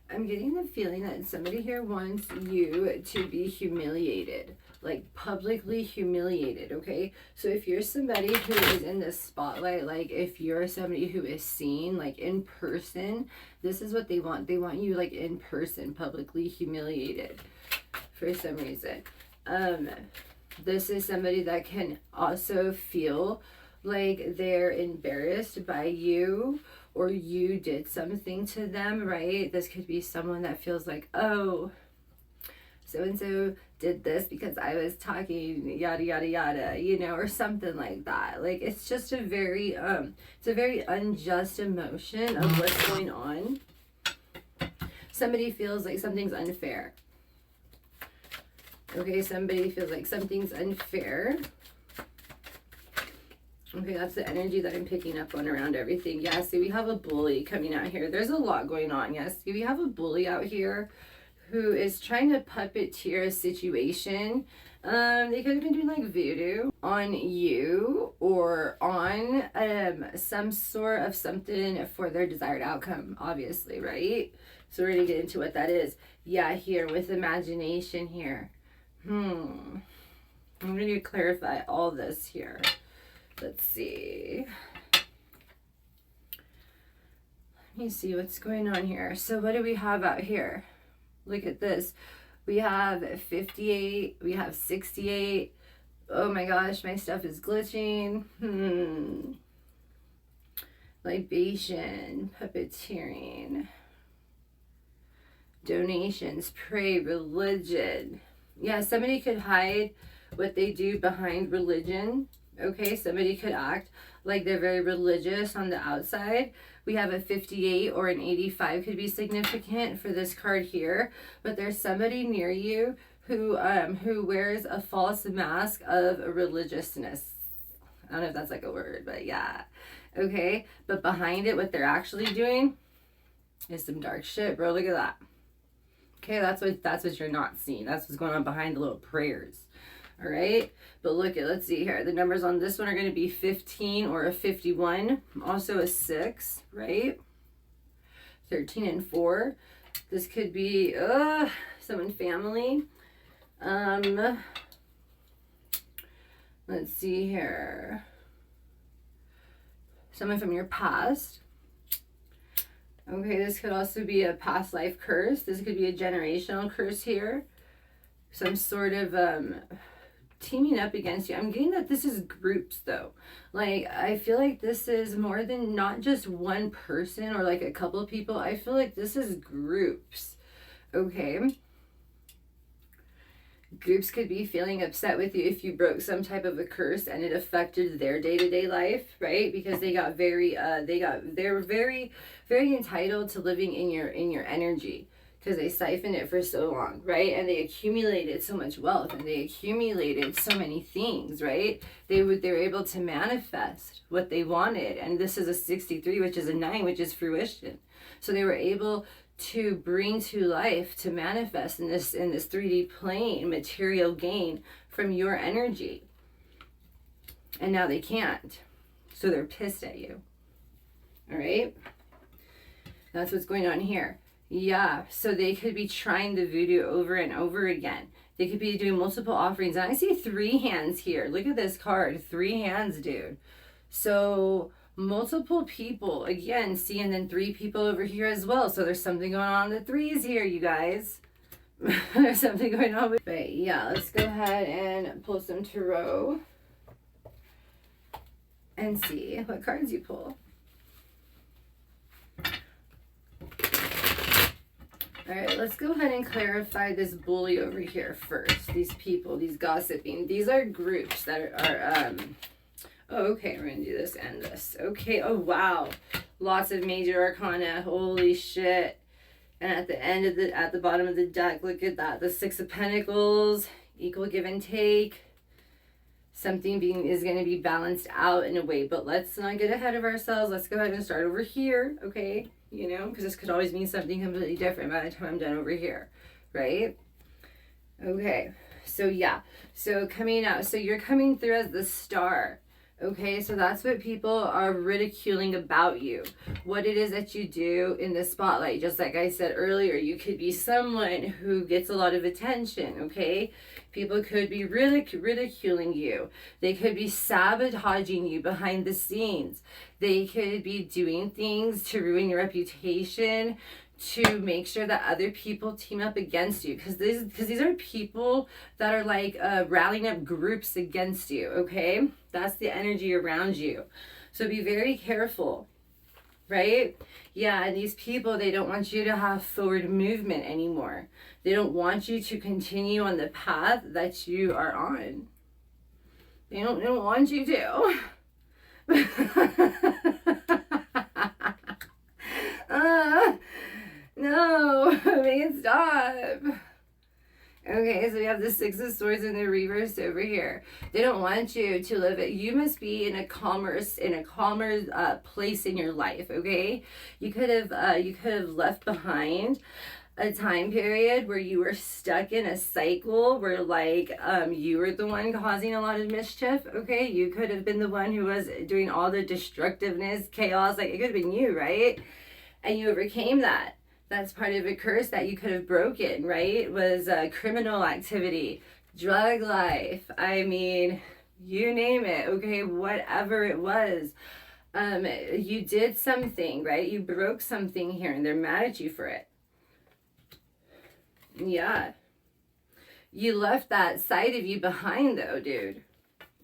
I'm getting the feeling that somebody here wants you to be humiliated, like publicly humiliated, okay? So if you're somebody who is in the spotlight, like if you're somebody who is seen like in person, this is what they want. They want you like in person, publicly humiliated for some reason. This is somebody that can also feel like they're embarrassed by you, or you did something to them, right? This could be someone that feels like, oh, so-and-so did this because I was talking yada yada yada, you know, or something like that. Like it's just a very it's a very unjust emotion of what's going on. Somebody feels like something's unfair. Okay, somebody feels like something's unfair. Okay, that's the energy that I'm picking up on around everything. Yeah, see, we have a bully coming out here. There's a lot going on. Yes, see, we have a bully out here who is trying to puppeteer a situation. They could have been doing like voodoo on you or on some sort of something for their desired outcome, obviously, right? So we're going to get into what that is. Yeah, here with imagination here. I'm going to clarify all this here. Let's see. Let me see what's going on here. So what do we have out here? Look at this. We have 58. We have 68. Oh my gosh, my stuff is glitching. Libation, puppeteering, donations, pray, religion. Yeah, somebody could hide what they do behind religion. Okay, somebody could act like they're very religious on the outside. We have a 58 or an 85 could be significant for this card here, but there's somebody near you who wears a false mask of religiousness. I don't know if that's like a word, but yeah. Okay, but behind it, what they're actually doing is some dark shit, bro. Look at that. Okay, that's what you're not seeing. That's what's going on behind the little prayers. All right, but look at, let's see here. The numbers on this one are going to be 15 or a 51, also a 6, right? 13 and 4. This could be someone family. Let's see here. Someone from your past. Okay, this could also be a past life curse. This could be a generational curse here. Some sort of teaming up against you. I'm getting that this is groups though. Like I feel like this is more than not just one person or like a couple of people. I feel like this is groups. Okay. Groups could be feeling upset with you if you broke some type of a curse and it affected their day-to-day life, right? Because they got they're very, very entitled to living in your energy because they siphoned it for so long, right? And they accumulated so much wealth and they accumulated so many things, right? They were able to manifest what they wanted. And this is a 63, which is a 9, which is fruition. So they were able to bring to life, to manifest in this 3D plane, material gain from your energy. And now they can't. So they're pissed at you. All right? That's what's going on here. Yeah, so they could be trying the voodoo over and over again. They could be doing multiple offerings. And I see 3 hands here. Look at this card. 3 hands, dude. So multiple people again, see, and then 3 people over here as well. So there's something going on in the 3s here, you guys. There's something going on with, but yeah, let's go ahead and pull some tarot and see what cards you pull. All right, let's go ahead and clarify this bully over here first. These people, these gossiping, these are groups that are oh, okay, we're gonna do this and this. Okay, oh wow. Lots of major arcana. Holy shit. And at the end of at the bottom of the deck, look at that. The 6 of Pentacles, equal give and take. Something is going to be balanced out in a way, but let's not get ahead of ourselves. Let's go ahead and start over here, okay? You know, because this could always mean something completely different by the time I'm done over here, right? Okay, so yeah. So coming out, so you're coming through as the star. Okay, so that's what people are ridiculing about you. What it is that you do in the spotlight. Just like I said earlier, you could be someone who gets a lot of attention, okay? People could be ridiculing you. They could be sabotaging you behind the scenes. They could be doing things to ruin your reputation, to make sure that other people team up against you, because these are people that are like rallying up groups against you. Okay, that's the energy around you, so be very careful, right? Yeah, and these people, they don't want you to have forward movement anymore. They don't want you to continue on the path that you are on. They don't want you to. No, make it stop. Okay, so we have the Six of Swords in the reverse over here. They don't want you to live it. You must be in a calmer place in your life. Okay, you could have left behind a time period where you were stuck in a cycle where like you were the one causing a lot of mischief. Okay, you could have been the one who was doing all the destructiveness, chaos. Like, it could have been you, right? And you overcame that. That's part of a curse that you could have broken, right? Was criminal activity, drug life. I mean, you name it, okay? Whatever it was. You did something, right? You broke something here, and they're mad at you for it. Yeah. You left that side of you behind, though, dude.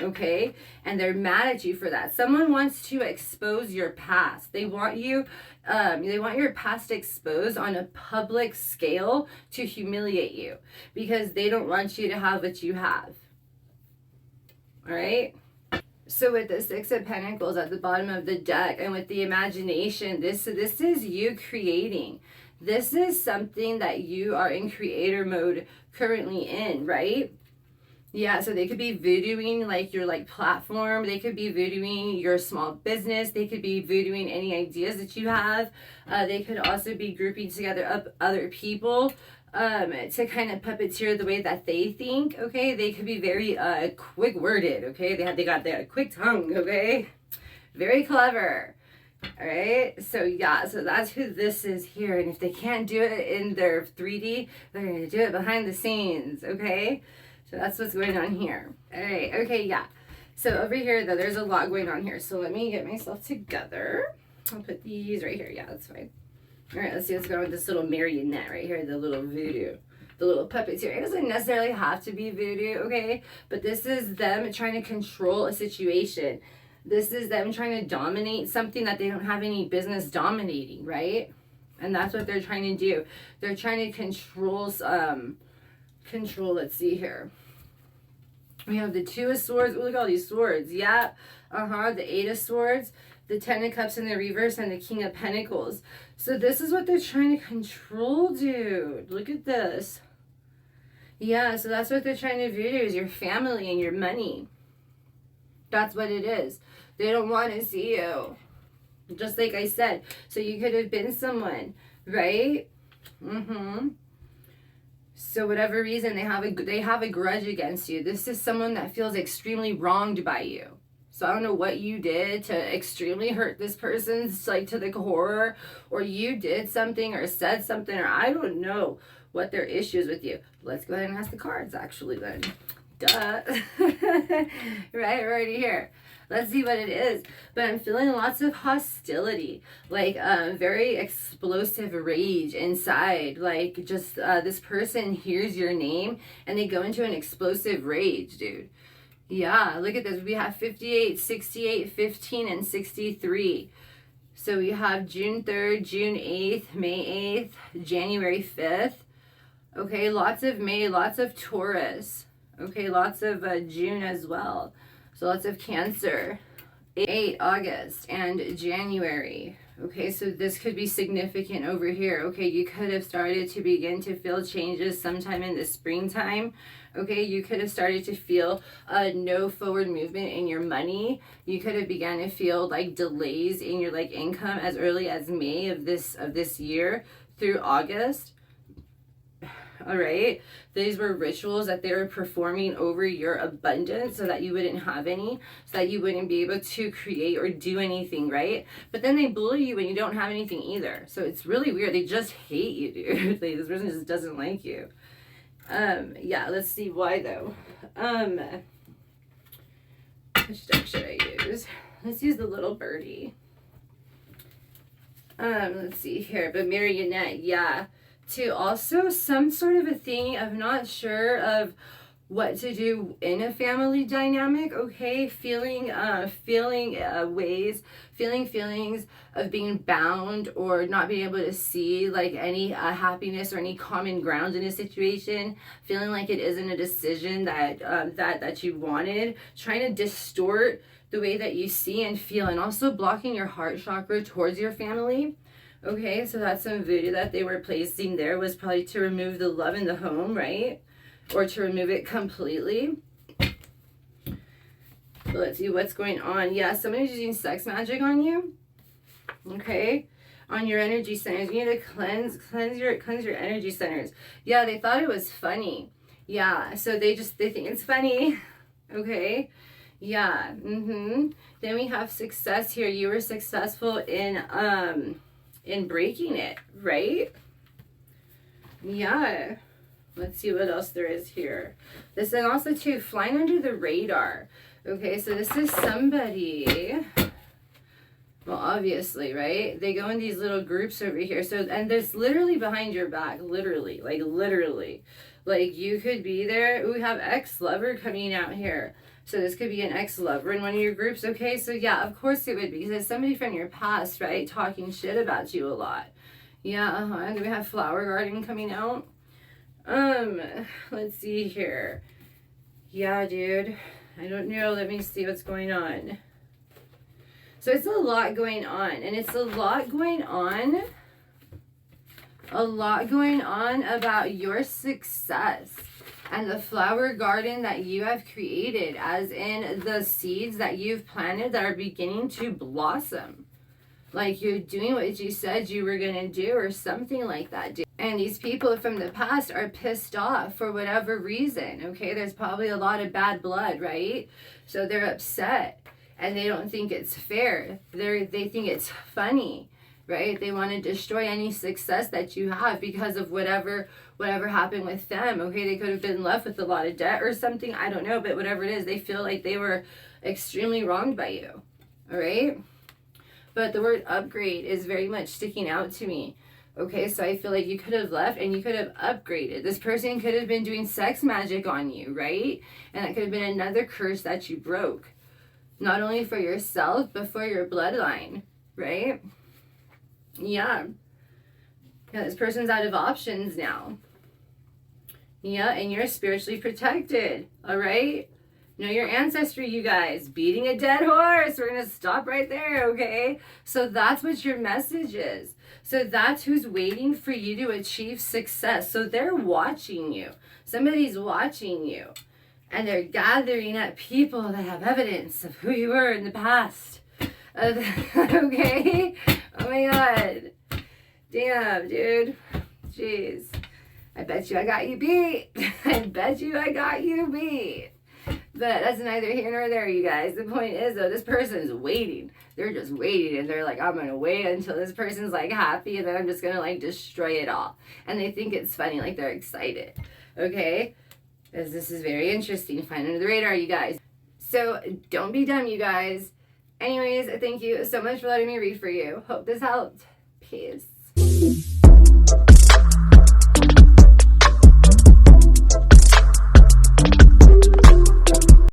Okay, and they're mad at you for that. Someone wants to expose your past. They want you they want your past exposed on a public scale to humiliate you, because they don't want you to have what you have. All right, so with the Six of Pentacles at the bottom of the deck, and with the imagination, this is you creating. This is something that you are in creator mode currently in, right? Yeah, so they could be voodooing like your like platform. They could be voodooing your small business. They could be voodooing any ideas that you have. They could also be grouping together up other people to kind of puppeteer the way that they think. Okay, they could be very quick worded. Okay, they got their quick tongue. Okay, very clever. All right, so yeah, so that's who this is here. And if they can't do it in their 3D, they're gonna do it behind the scenes. Okay. So that's what's going on here. All right, okay, yeah. So over here, though, there's a lot going on here. So let me get myself together. I'll put these right here. Yeah, that's fine. All right, let's see what's going on with this little marionette right here, the little voodoo, the little puppets here. It doesn't necessarily have to be voodoo, okay? But this is them trying to control a situation. This is them trying to dominate something that they don't have any business dominating, right? And that's what they're trying to do. They're trying to control, let's see here. We have the Two of Swords. Ooh, look at all these swords. Yeah. The Eight of Swords, the Ten of Cups in the reverse, and the King of Pentacles. So this is what they're trying to control, dude. Look at this. Yeah, so that's what they're trying to do, is your family and your money. That's what it is. They don't want to see you. Just like I said. So you could have been someone, right? So whatever reason, they have a grudge against you. This is someone that feels extremely wronged by you. So I don't know what you did to extremely hurt this person's like to the core, or you did something or said something, or I don't know what their issue is with you. Let's go ahead and ask the cards actually then. Duh. Right here. Let's see what it is. But I'm feeling lots of hostility, like very explosive rage inside. Like just this person hears your name and they go into an explosive rage, dude. Yeah, look at this. We have 58, 68, 15, and 63. So we have June 3rd, June 8th, May 8th, January 5th. Okay, lots of May, lots of Taurus. Okay, lots of June as well. So lots of Cancer. 8 August and January. Okay, so this could be significant over here. Okay, you could have started to begin to feel changes sometime in the springtime. Okay, you could have started to feel no forward movement in your money. You could have begun to feel like delays in your like income as early as May of this year through August. All right, these were rituals that they were performing over your abundance so that you wouldn't have any, so that you wouldn't be able to create or do anything, right? But then they bully you when you don't have anything either. So it's really weird. They just hate you, dude. Like, this person just doesn't like you. Yeah, let's see why though. Which deck should I use? Let's use the little birdie. Let's see here, but marionette, yeah. To also some sort of a thing of not sure of what to do in a family dynamic, okay? Feeling feelings of being bound or not being able to see like any happiness or any common ground in a situation, feeling like it isn't a decision that that you wanted, trying to distort the way that you see and feel, and also blocking your heart chakra towards your family. Okay, so that's some voodoo that they were placing there, was probably to remove the love in the home, right? Or to remove it completely. So let's see what's going on. Yeah, somebody's using sex magic on you. Okay, on your energy centers. You need to cleanse your energy centers. Yeah, they thought it was funny. Yeah, so they think it's funny. Okay. Yeah. Then we have success here. You were successful in breaking it, right? Yeah. Let's see what else there is here. This is also too flying under the radar. Okay, so this is somebody, well, obviously, right? They go in these little groups over here. So, and there's literally behind your back, literally, like you could be there. We have ex-lover coming out here. So this could be an ex-lover in one of your groups, okay? So yeah, of course it would be, because it's somebody from your past, right? Talking shit about you a lot. Yeah, and then we have flower garden coming out. Let's see here. Yeah, dude. I don't know. Let me see what's going on. So it's a lot going on, and it's a lot going on about your success and the flower garden that you have created, as in the seeds that you've planted that are beginning to blossom. Like you're doing what you said you were going to do or something like that, dude. And these people from the past are pissed off for whatever reason, okay? There's probably a lot of bad blood, right? So they're upset and they don't think it's fair. They think it's funny, right? They want to destroy any success that you have because of whatever happened with them, okay? They could have been left with a lot of debt or something, I don't know, but whatever it is, they feel like they were extremely wronged by you, all right? But the word upgrade is very much sticking out to me. Okay, so I feel like you could have left and you could have upgraded. This person could have been doing sex magic on you, right? And that could have been another curse that you broke. Not only for yourself, but for your bloodline, right? Yeah. Yeah, this person's out of options now. Yeah, and you're spiritually protected, all right? Know your ancestry, you guys. Beating a dead horse. We're going to stop right there, okay? So that's what your message is. So that's who's waiting for you to achieve success. So they're watching you. Somebody's watching you. And they're gathering up people that have evidence of who you were in the past. Okay? Oh my God. Damn, dude. Jeez. I bet you I got you beat. I bet you I got you beat. But that's neither here nor there, you guys. The point is, though, this person's waiting. They're just waiting, and they're like, I'm going to wait until this person's, like, happy, and then I'm just going to, like, destroy it all. And they think it's funny, like, they're excited. Okay? Because this is very interesting. Flying under the radar, you guys. So, don't be dumb, you guys. Anyways, thank you so much for letting me read for you. Hope this helped. Peace.